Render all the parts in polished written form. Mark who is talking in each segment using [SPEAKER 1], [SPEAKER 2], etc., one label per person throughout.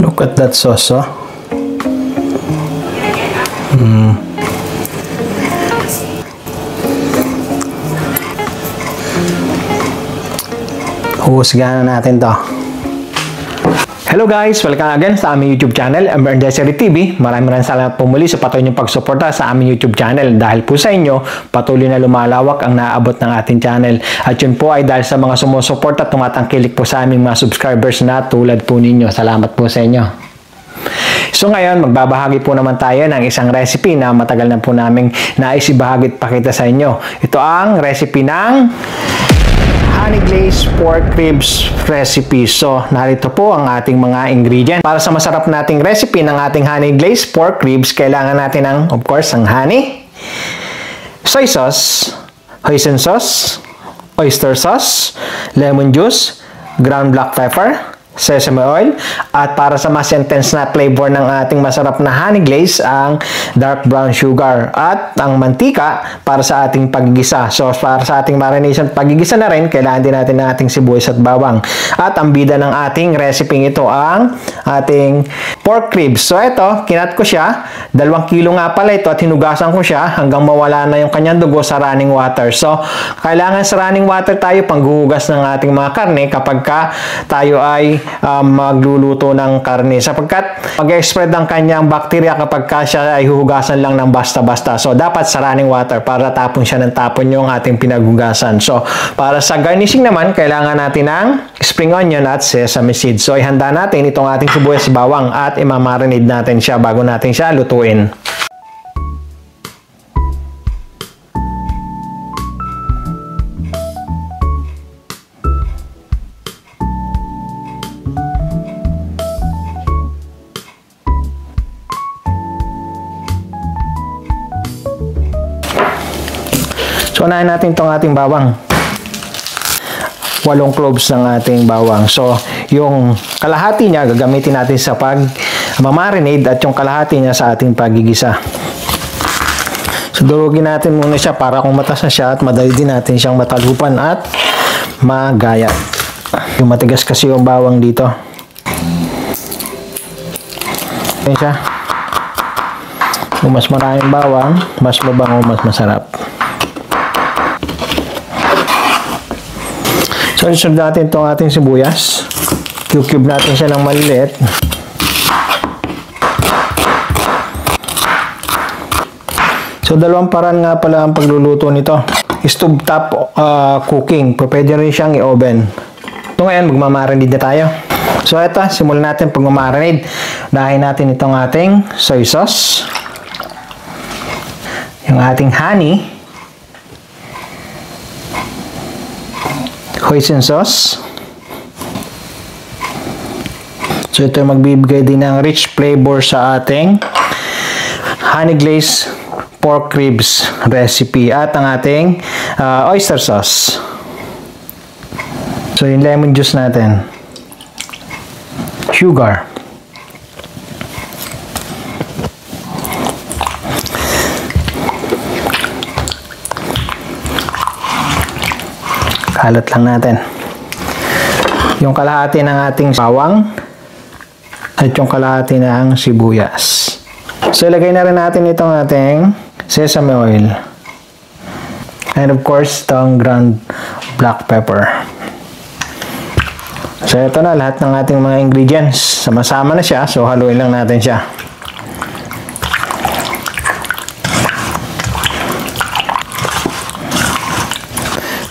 [SPEAKER 1] Look at that sauce, oh. Husgahan na natin to. Hello guys! Welcome again sa aming YouTube channel, Ember Desiree TV. Maraming salamat po muli sa patuloy niyong pagsuporta sa aming YouTube channel. Dahil po sa inyo, patuloy na lumalawak ang naaabot ng ating channel. At yun po ay dahil sa mga sumusuporta at tumatangkilik po sa aming mga subscribers na tulad po ninyo. Salamat po sa inyo. So ngayon, magbabahagi po naman tayo ng isang recipe na matagal na po naming naisibahagi at pakita sa inyo. Ito ang recipe ng honey glazed pork ribs recipe. So, narito po ang ating mga ingredients. Para sa masarap nating recipe ng ating honey glazed pork ribs, kailangan natin ng, of course, ang honey, soy sauce, hoisin sauce, oyster sauce, lemon juice, ground black pepper, sesame oil, at para sa mas intense na flavor ng ating masarap na honey glaze, ang dark brown sugar at ang mantika para sa ating paggigisa. So, para sa ating marination paggigisa na rin, kailangan din natin ng ating sibuyas at bawang. At ang bida ng ating recipe ito ang ating pork ribs. So, ito, kinat ko siya. 2 kilo nga pala ito at hinugasan ko siya hanggang mawala na yung kanyang dugo sa running water. So, kailangan sa running water tayo panghuhugas ng ating mga karne kapag tayo ay magluluto ng karne, sapagkat mag-spread ang kanyang bakterya kapag siya ay huhugasan lang ng basta-basta. So, dapat sa running water para tapon siya ng tapon yung ating pinaghugasan. So, para sa garnishing naman, kailangan natin ng spring onion at sesame seeds. So, ihanda natin itong ating sibuyas bawang at imamarinate natin siya bago natin siya lutuin. So, unahin natin itong ating bawang. 8 cloves ng ating bawang. So, yung kalahati niya, gagamitin natin sa pag-marinade at yung kalahati niya sa ating pagigisa. So, durugin natin muna siya para kung matas na siya at madali din natin siyang matalupan at magayat. Yung matigas kasi yung bawang dito. Ayan siya. Kung mas maraming bawang, mas mabango, mas masarap. So, isunod natin itong ating sibuyas. Cube natin siya ng maliliit. So, 2 paraan nga pala ang pagluluto nito. Stove top cooking. Pwede rin siyang i-oven. So, ngayon, magmamarinade na tayo. So, ito, simulan natin pag-marinade. Dahin natin itong ating soy sauce. Yung ating honey. Hoisin sauce. So, ito magbibigay din ng rich flavor sa ating honey glazed pork ribs recipe at ang ating oyster sauce. So, yung lemon juice natin. Sugar. Halat lang natin. Yung kalahati ng ating bawang at yung kalahati ng sibuyas. So, ilagay na rin natin itong ating sesame oil. And of course, itong ground black pepper. So, ito na lahat ng ating mga ingredients. Sama-sama na siya. So, haluin lang natin siya.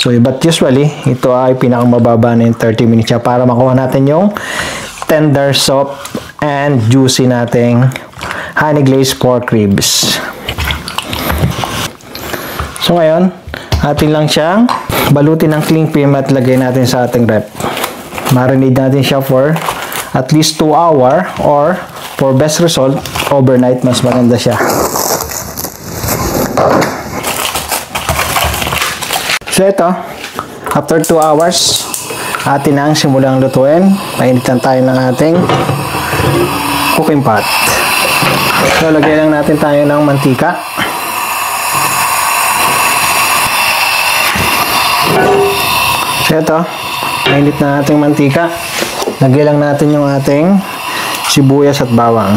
[SPEAKER 1] So, but usually, ito ay pinakamababa na yung 30 minutes siya para makuha natin yung tender, soft, and juicy nating honey glazed pork ribs. So, ngayon, atin lang siyang balutin ng cling film at lagay natin sa ating rep. Marinate natin siya for at least 2 hours or for best result, overnight, mas maganda siya. So, ito, after 2 hours, atin ang simulang lutuin. Painitan tayo ng ating cooking pot. So, lagyan lang natin tayo ng mantika. So, ito, mainit na ating mantika. Lagyan lang natin yung ating sibuyas at bawang.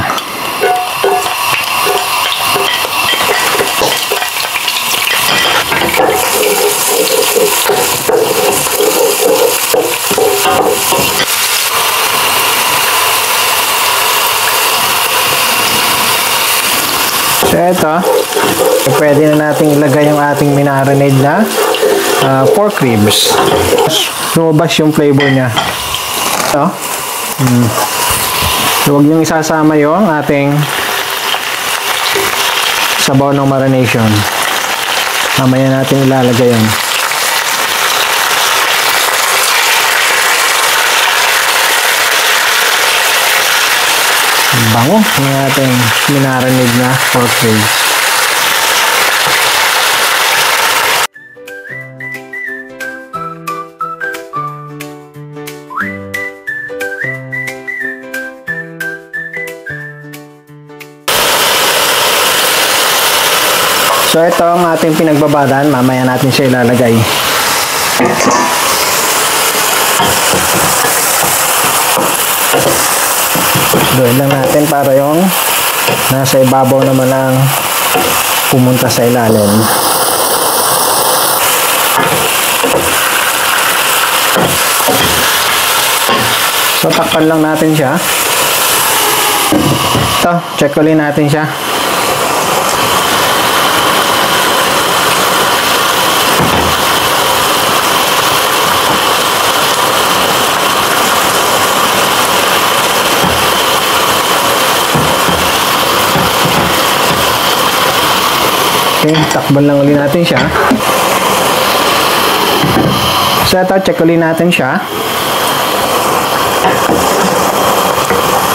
[SPEAKER 1] So ito, pwede na natin ilagay yung ating minarinade na pork ribs. Lumabas yung flavor niya. Ito. Huwag niyong isasama yung ating sabaw ng marination. Mamaya natin ilalagay yun. Bango ng ating minarinade na pork ribs. So ito ang ating pinagbabadan, mamaya natin siya ilalagay. Gawin lang natin para yung nasa ibabaw naman ang pumunta sa ilalim. So takpan lang natin siya. Ito, check ulit natin siya. Okay, takban lang ulit natin siya. So ito, check ulit natin siya.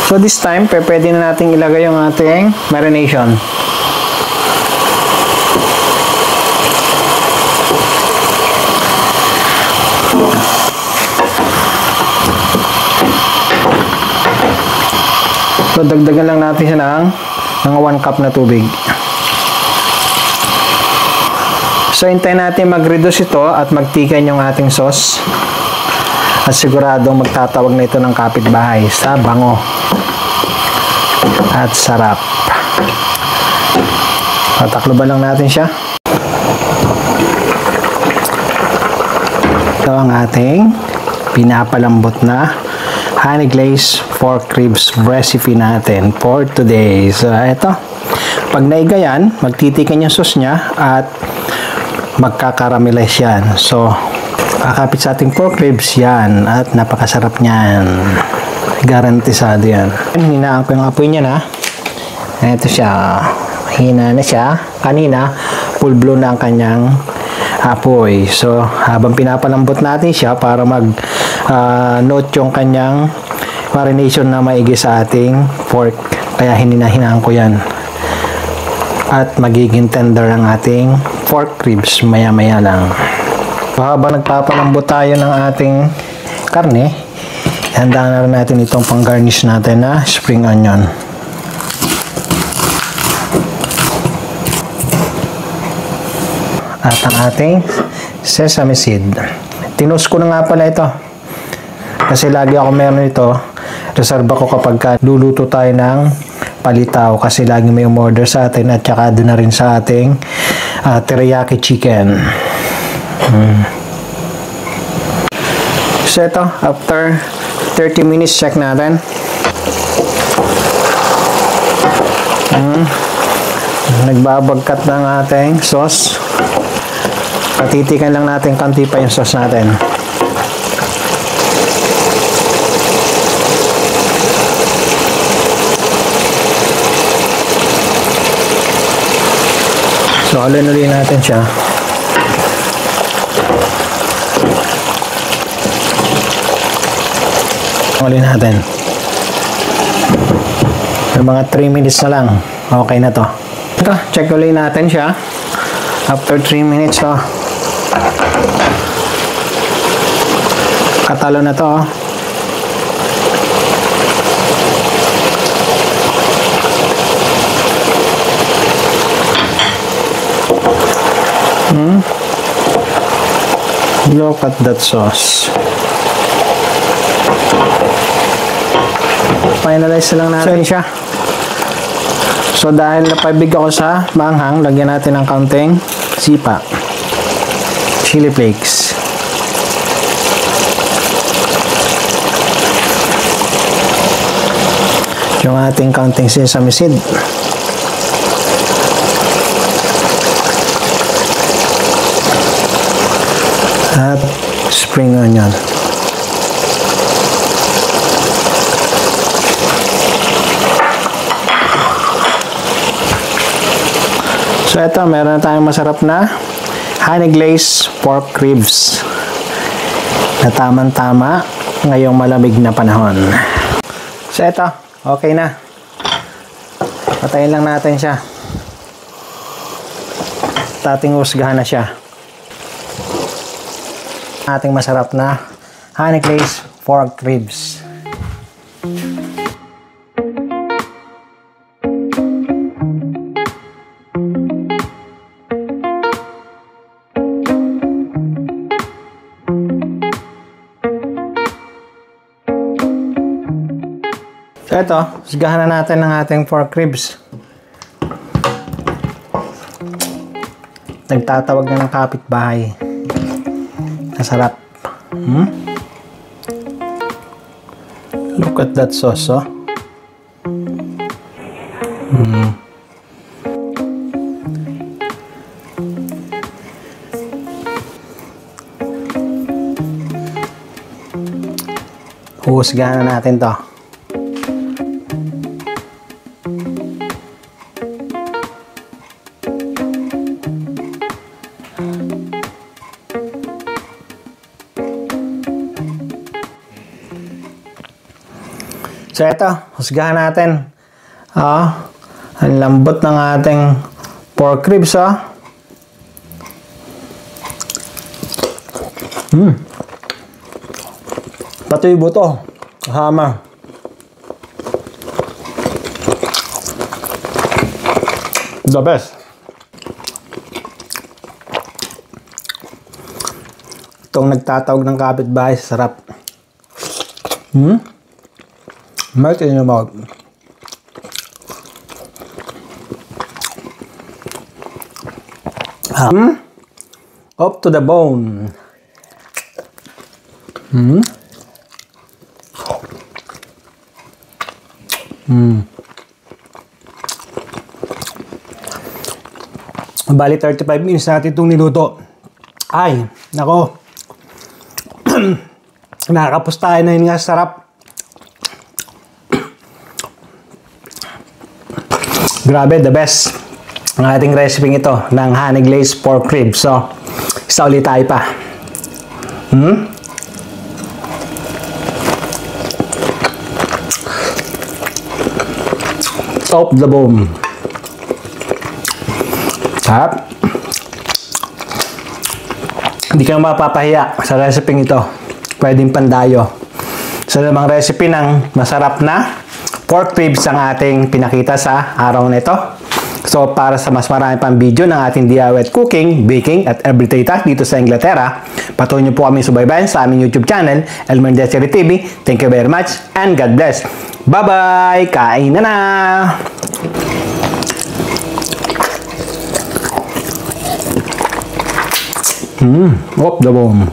[SPEAKER 1] So this time, pwede na natin ilagay yung ating marination. So dagdagan lang natin siya ng mga 1 cup na tubig. So, hintayin natin mag-reduce ito at magtikan yung ating sauce. At siguradong magtatawag na ito ng kapitbahay sa bango at sarap. Patakloban lang natin siya. Ito ang ating pinapalambot na honey glazed pork ribs recipe natin for today. So, ito. Pag naiga yan, magtitikan yung sauce niya at magkakaramelize yan. So, kakapit sa ating pork ribs yan at napakasarap niyan. Garantisado yan. Hinaan ko yung apoy niya na. Ito siya. Hina na siya. Kanina, full blow na ang kanyang apoy. So, habang pinapalambot natin siya para mag-note yung kanyang marination na maigi sa ating pork. Kaya hininahinaan ko yan. At magiging tender ang ating pork ribs maya-maya lang. Habang nagpapalambot tayo ng ating karne, handa na rin natin itong pang-garnish natin na spring onion. At ang ating sesame seed. Tinus ko na nga pala ito. Kasi lagi ako meron ito. Reserve ko kapag luluto tayo ng palitaw kasi lagi may umorder sa atin at saka doon na rin sa ating teriyaki chicken. So ito, after 30 minutes check natin. Nagbabagkat ng ating sauce. Patitikan lang natin kanti pa yung sauce natin. So, alin ulit natin siya. Alin natin. May mga 3 minutes na lang. Okay na to. Ito, check ulit natin siya. After 3 minutes, oh. Katalo na to, oh. Look at that sauce. Finalize lang natin siya. So dahil napabig ako sa maanghang, lagyan natin ng kaunting sipa, chili flakes, yung ating kaunting sesame seed, at spring onion. So ito, meron na tayong masarap na honey glazed pork ribs na tamang-tama ngayong malamig na panahon. So ito, okay na. Patayin lang natin siya. Ating husgahan na siya. Ating masarap na honey glazed pork ribs. So ito, husgahan na natin ng ating pork ribs. Nagtatawag na ng kapitbahay. Masarap. Look at that sauce, oh. Husgahan na natin to. So ito, husgahan natin. Ang lambot ng ating pork ribs, oh. Pati yung buto. Hama. The best. Itong nagtatawag ng kapitbahay, sarap. Melt in your mouth. Up to the bone. Bali 35 minutes natin itong niluto. Ay, nako. Nakakapos tayo na yun nga, sarap. Grabe, the best. Ang ating recipe ito ng honey glazed pork ribs. So, isa ulit tayo pa. Top the bone. Sarap. Hindi ka mapapahiya sa recipe ito. Pwedeng pandayo. Sa namang recipe ng masarap na pork ribs ang ating pinakita sa araw na ito. So, para sa mas marami pang video ng ating DIY cooking, baking, at everyday task dito sa Inglaterra, patuloy niyo po kami subaybayan sa aming YouTube channel, Elmer Desiree TV. Thank you very much and God bless. Bye-bye! Kain na na! Up the bone.